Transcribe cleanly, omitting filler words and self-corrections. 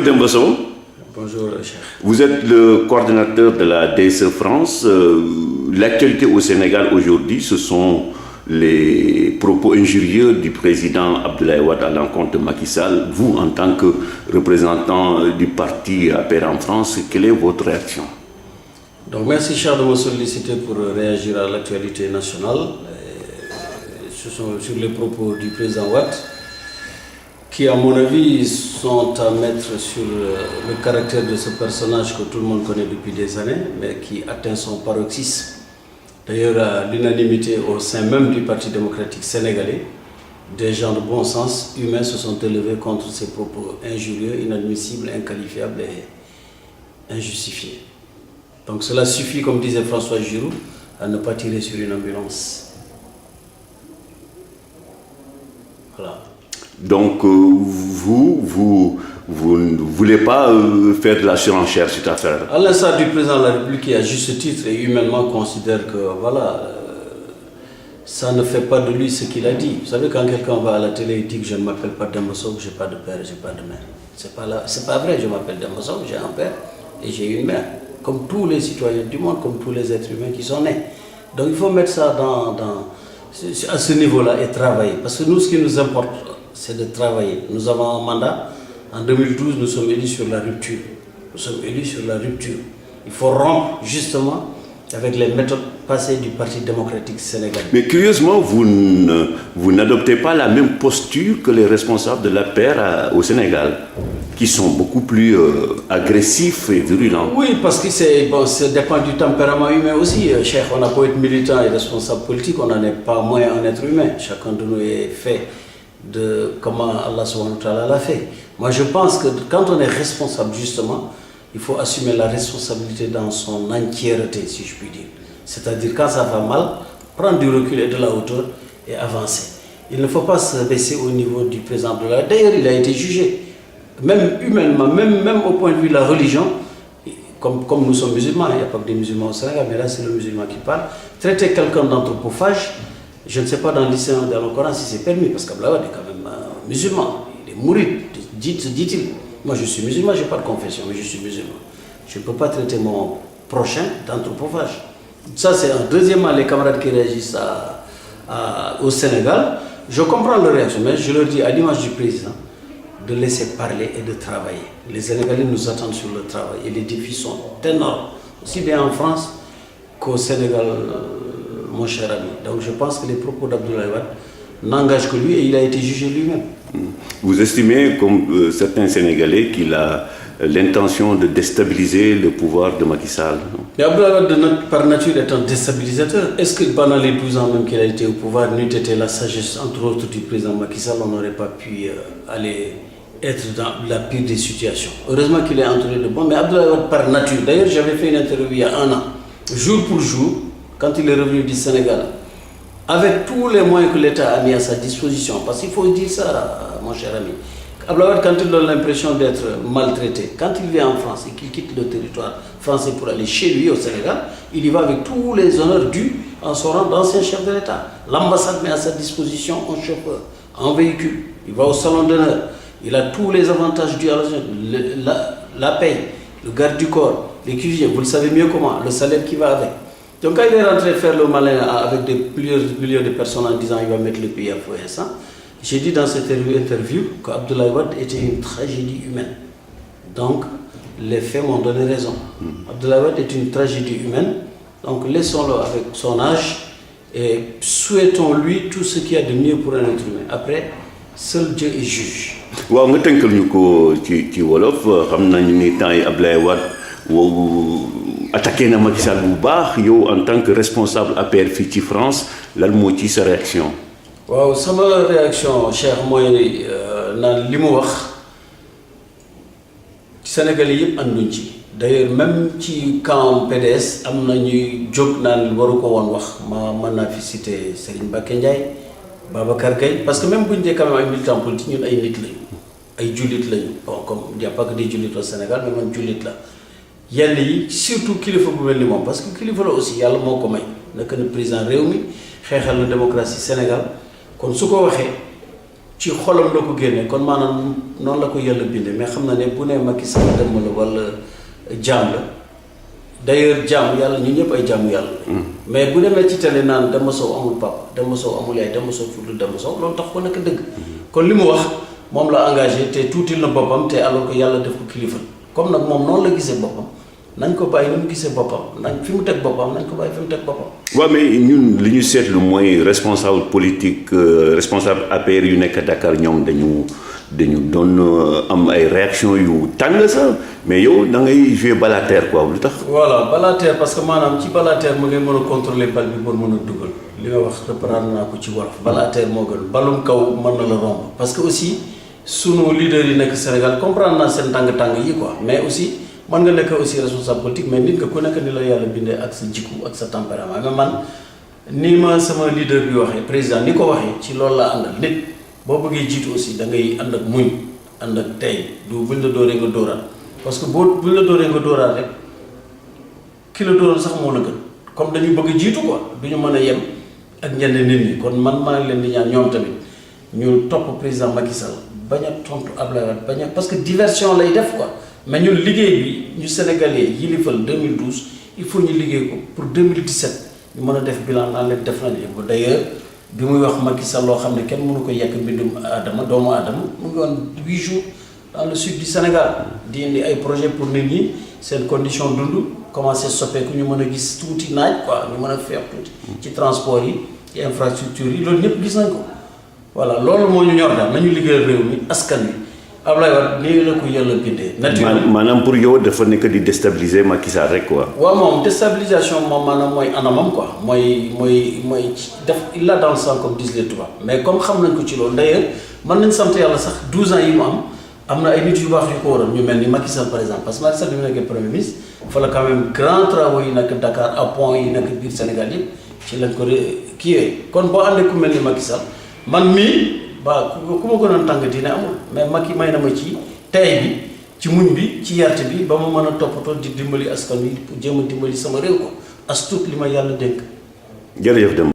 Demboso. Bonjour, cher. Vous êtes le coordinateur de la DSE France. L'actualité au Sénégal aujourd'hui, ce sont les propos injurieux du président Abdoulaye Wade à l'encontre de Macky Sall. Vous, en tant que représentant du parti APR en France, quelle est votre réaction? Donc, merci, cher, de me solliciter pour réagir à l'actualité nationale. Ce sont sur les propos du président Wade, qui, à mon avis, sont à mettre sur le caractère de ce personnage que tout le monde connaît depuis des années, mais qui atteint son paroxysme. D'ailleurs, à l'unanimité au sein même du Parti démocratique sénégalais, des gens de bon sens humain se sont élevés contre ces propos injurieux, inadmissibles, inqualifiables et injustifiés. Donc cela suffit, comme disait François Giroud, à ne pas tirer sur une ambulance. Voilà. Donc, vous ne voulez pas faire de la surenchère sur cette affaire? À l'instar du président de la République qui, à juste titre et humainement, considère que voilà, ça ne fait pas de lui ce qu'il a dit. Vous savez, quand quelqu'un va à la télé et dit que je ne m'appelle pas Demboso, que je n'ai pas de père, je n'ai pas de mère. C'est pas vrai, je m'appelle Demboso, j'ai un père et j'ai une mère. Comme tous les citoyens du monde, comme tous les êtres humains qui sont nés. Donc il faut mettre ça à ce niveau-là et travailler. Parce que nous, ce qui nous importe, c'est de travailler. Nous avons un mandat. En 2012, nous sommes élus sur la rupture. Nous sommes élus sur la rupture. Il faut rompre justement avec les méthodes passées du Parti démocratique sénégalais. Mais curieusement, vous n'adoptez pas la même posture que les responsables de l'APR au Sénégal, qui sont beaucoup plus agressifs et virulents. Oui, parce que ça dépend du tempérament humain aussi. Cheikh, on n'a pas été militant et responsable politique, on n'en est pas moins un être humain. Chacun de nous est fait de comment Allah subhanahu wa ta'ala l'a fait. Moi, je pense que quand on est responsable, justement, il faut assumer la responsabilité dans son entièreté, si je puis dire. C'est-à-dire, quand ça va mal, prendre du recul et de la hauteur et avancer. Il ne faut pas se baisser au niveau du président de la... D'ailleurs, il a été jugé, même humainement, même au point de vue de la religion, comme nous sommes musulmans, il n'y a pas que des musulmans au Sénégal, mais là, c'est le musulman qui parle. Traiter quelqu'un d'anthropophage, je ne sais pas dans l'islam, dans le Coran, si c'est permis, parce qu'Abdoulaye Wade est quand même musulman, il est mouride, dit-il. Moi, je suis musulman, je n'ai pas de confession, mais je suis musulman. Je ne peux pas traiter mon prochain d'anthropophage. Ça, c'est un. Deuxièmement, les camarades qui réagissent au Sénégal, je comprends leur réaction, mais je leur dis, à l'image du président, de laisser parler et de travailler. Les Sénégalais nous attendent sur le travail et les défis sont énormes, aussi bien en France qu'au Sénégal, mon cher ami. Donc je pense que les propos d'Abdoulaye Wade n'engagent que lui et il a été jugé lui-même. Vous estimez, comme certains Sénégalais, qu'il a l'intention de déstabiliser le pouvoir de Macky Sall? Mais Abdoulaye Wade, par nature, est un déstabilisateur. Est-ce que pendant les 12 ans même qu'il a été au pouvoir, n'eût été la sagesse, entre autres, du président Macky Sall, on n'aurait pas pu aller être dans la pire des situations. Heureusement qu'il est entouré de bons, mais Abdoulaye Wade, par nature, d'ailleurs, j'avais fait une interview il y a un an, jour pour jour, quand il est revenu du Sénégal, avec tous les moyens que l'État a mis à sa disposition, parce qu'il faut dire ça, mon cher ami. Abdoulaye Wade, quand il donne l'impression d'être maltraité, quand il vient en France et qu'il quitte le territoire français pour aller chez lui au Sénégal, il y va avec tous les honneurs dus en son rang d'ancien chef de l'État. L'ambassade met à sa disposition un chauffeur, un véhicule, il va au salon d'honneur, il a tous les avantages dus à la paye, le garde du corps, les cuisiniers, vous le savez mieux comment, le salaire qui va avec. Donc quand il est rentré faire le malin avec plusieurs millions de personnes en disant qu'il va mettre le pays à feu et ça, j'ai dit dans cette interview qu'Abdoulaye Wade était une tragédie humaine. Donc les faits m'ont donné raison. Abdoulaye Wade est une tragédie humaine, donc laissons-le avec son âge et souhaitons-lui tout ce qu'il y a de mieux pour un être humain. Après, seul Dieu est juge. waaw nga tënkal ñu ko ci wolof xam nañu ni temps yi Abdoulaye Wade attaqué na Macky Sall bu baax yow en tant que responsable APR fii ci France lan moo ci sa réaction? waaw sama réaction Cheikh mooy naan li mu wax Sénégalais yëpp ànduñ ci. D'ailleurs même ci camp PDS am na ñuy jóg naan waru ko woon wax mën naa fi citer Serigne Mbacké Ndiaye, Babacar Gueye, parce que même bu ñu dee quand même ay militants politiques ñun ay nit lañu ay jullit lañu. Bon, comme il n'y a pas que des jullits au Sénégal, mais man jullit la. yenn yi surtout kilifa bu mel ni moom parce que kilifa la aussi yàlla moo ko may naka ne président réew mi xeexal na démocratie Sénégal kon su ko waxee ci xolam la ko génne kon maanaam noonu la ko yàlla bindee mais xam na ne bu nee Macky Sall dem la wala jaam la d'ailleurs jaam yàlla ñun ñëpp ay jaamu yàlla la mais bu demee ci télé naan Demba Sow amul papa Demba Sow amul yaay Demba Sow tudd Demba Sow loolu tax ko nekk dëgg kon li mu wax moom la engagé te tuutil na boppam te alors que yàlla def ko kilifa comme nag moom noonu la gisee boppam nañ ko bàyyi ni mu gisee boppam nañ fi mu teg boppam nañ ko bàyyi fi mu teg boppam. waaw mais ñun li ñu seetlu mooy responsable politique responsable APR yu nekk Dakar ñoom dañu doon am ay réaction yu tàng sax mais yow da ngay jouer balateer quoi lu tax. voilà balateer parce que maanaam ci balateer mu ngay mën a contrôler bal bi pour mën a dugal li nga wax reprendre naa ko ci wolof balateer moo gën balum kaw mën na la romb parce que aussi sunu leader yi nekk Sénégal comprendre naa seen tàng-tàng yi quoi mais aussi. man nga nekk aussi responsable politique mais nit nga ku nekk ni la yàlla bindee ak sa jikko ak sa tempérament mais man ni ma sama leader bi waxee président ni ko waxee ci loolu la àndal nit boo bëggee jiitu aussi da ngay ànd ak muñ ànd ak tey du buñ la dóoree nga dóoraat parce que buñ la dóoree nga dóoraat rek ki la dóoral sax moo la gën comme dañu bëgg jiitu quoi du ñu mën a yem ak ñenn nit ñi kon man maa ngi leen di ñaan ñoom tamit ñu topp président Macky Sall bañ a tontu Abdoulaye Wade bañ a parce que diversion lay def quoi. mais ñun liggéey bi ñu sénégalais yilifal 2012 il faut ñu liggéey ko pour 2017 ñu mën a def bilan naan leen def nañ yëpp d'ailleurs bi muy wax Macky Sall loo xam ne kenn mënu ko yekk mbindum Adama doomu Adama mu ngi woon 8 jours dans le sud du Sénégal di indi ay projet pour nit ñi seen condition dund commencé soppeeku ñu mën a gis tuuti naaj quoi ñu mën a feex tuuti ci transport yi ci infrastructure yi loolu ñëpp gis nañ ko voilà loolu moo ñu ñor daal nañu liggéeyal réew mi askan wi Abdoulaye Wade nii la ko yàlla bindee. naturellement maanaam pour yow dafa nekk di déstabiliser Macky Sall rek quoi. waaw moom déstabilisation moom maanaam mooy anamam quoi mooy def il a dans le sang comme disent les tubaab mais comme xam nañ ko ci loolu d'ailleurs mën nañ sant yàlla sax 12 ans yi mu am na ay nit yu baax yu ko waral ñu mel ni Macky Sall par exemple parce que Macky Sall bi mu nekkee premier ministre fa la quand même grand travaux yi nekk Dakar à pont yi nekk biir Sénégal yëpp ci lañ ko kiiwee kon boo àndee ku mel ni Macky Sall man mii. waaw ku ma gënoon tàng dina amul mais Macky may na ma ci tey bi ci muñ bi ci yarte bi ba ma mën a toppatoo di dimbali askan wi pour jéem a dimbali sama réew ko as tuut li ma yàlla dénk. jërëjëf Demba.